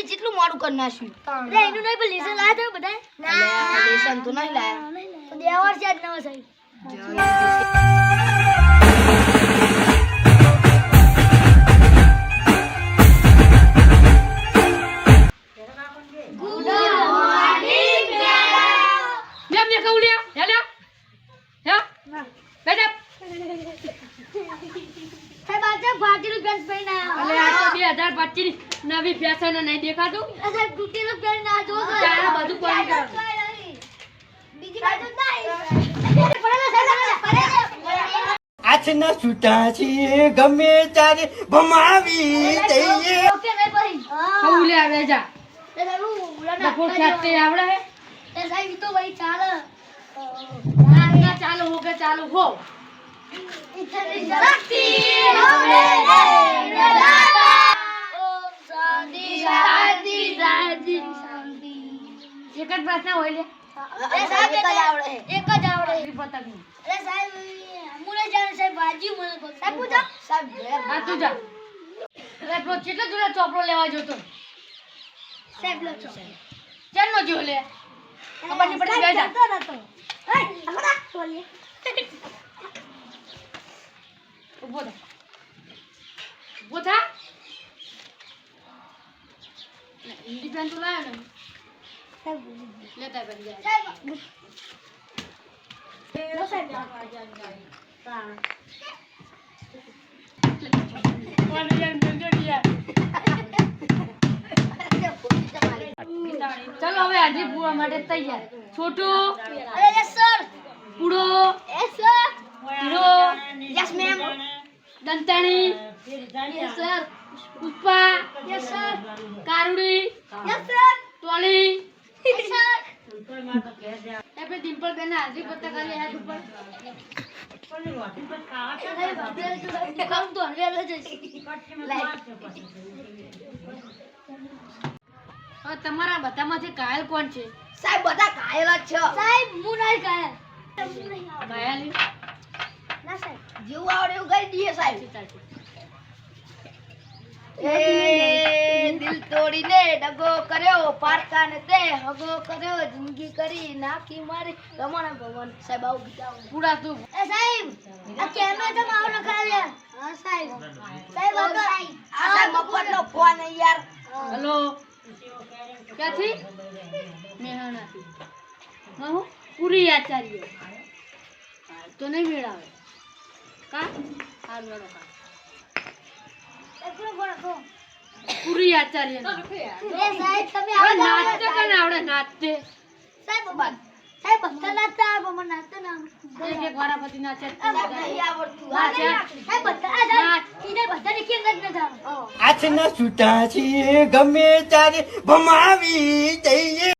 જેટલું મોડું કરી નાખ્યું એનું નહીં પણ લેસન લાયા તમે બધા લેસન તો નહીં લાયા દેવર છે નવો સાહેબ નવી ફેશન નહીં દેખાતું તૂટેલું પેન ના જો બધું પાણી કરો બીજી બાજુ નહીં આજના છૂટા છીએ ગમે ત્યારે ભમાવી દઈએ ઓકે મે ભાઈ હું લે આવે જા એ સાહેબ ઉલાના બપોર ખાતે આવડે હે એ સાહેબ ઈ તો ભાઈ ચાલે ના ચાલુ હો કે ચાલુ હો ઇતની શક્તિ હમે નલાતા ઓમ શાંતિ શાંતિ શાંતિ શાંતિ એક જ પ્રશ્ન હોય લે એ સાહેબ એક જ આવડે પતંગ એ સાહેબ મુને જાણ સાહેબ બાજી મને કો સાહેબ પૂછો સાહેબ હા તું જા એટલે પેલો કેટલો જોડે ચોપડો લેવા જોતો સાહેબ લો છો ચાલનો જો લે ખબર નહીં પડી ગયા જા તો નતો એ હમણા બોલીએ ઉભો થા હિન્દી પેન તો લાયો ને સાહેબ લેતા બન જાય સાહેબ લો સાહેબ કોણ યાર મેંજો યાર ચલો હવે હાજી પૂરા માટે તૈયાર છોટુ અરે yes sir Pudo yes sir Hero yes ma'am Dantani yes sir Pushpa yes sir Karudi yes sir Toli yes sir આપણે ડિમ્પલ બેન હાજરી પત્તા કરી હાથ ઉપર કામ તો હરવે જઈશ હવે તમારા બધામાંથી ઘાયલ કોણ છે સાહેબ બધા ઘાયલ જ છે સાહેબ હું નહીં ઘાયલ ઘાયલ ના સાહેબ જેવું આવડે એવું કરી દઈએ સાહેબ એ દિલ તોડીને ડગો કર્યો પારકા ને તે હગો કર્યો જિંદગી કરી નાખી મારી રમણ ભવન સાહેબ આવું ગીતાઓ પૂરા તું એ સાહેબ આ કેમેરા તો માવ નખાવ્યા હા સાહેબ સાહેબ આ સાહેબ મફતનો ફોન યાર હેલો ક્યાંથી મેહાણાથી હું પૂરી આચાર્ય તો નહીં મેળાવે કા હાર મેળો કા પૂરી આચાર્ય એ સાહેબ તમે હવે આવડે નાચતે કને આવડે નાચતે સાહેબ સાહેબ બધા નાચતા આવે મને નાચતા ના એક એક વારાપતિ નાચે સાહેબ નહીં આવડતું નાચે સાહેબ બધા ઈને બધા ને કેમ જ ન જાવ આજના છૂટા છીએ ગમે ત્યારે ભમાવી દઈએ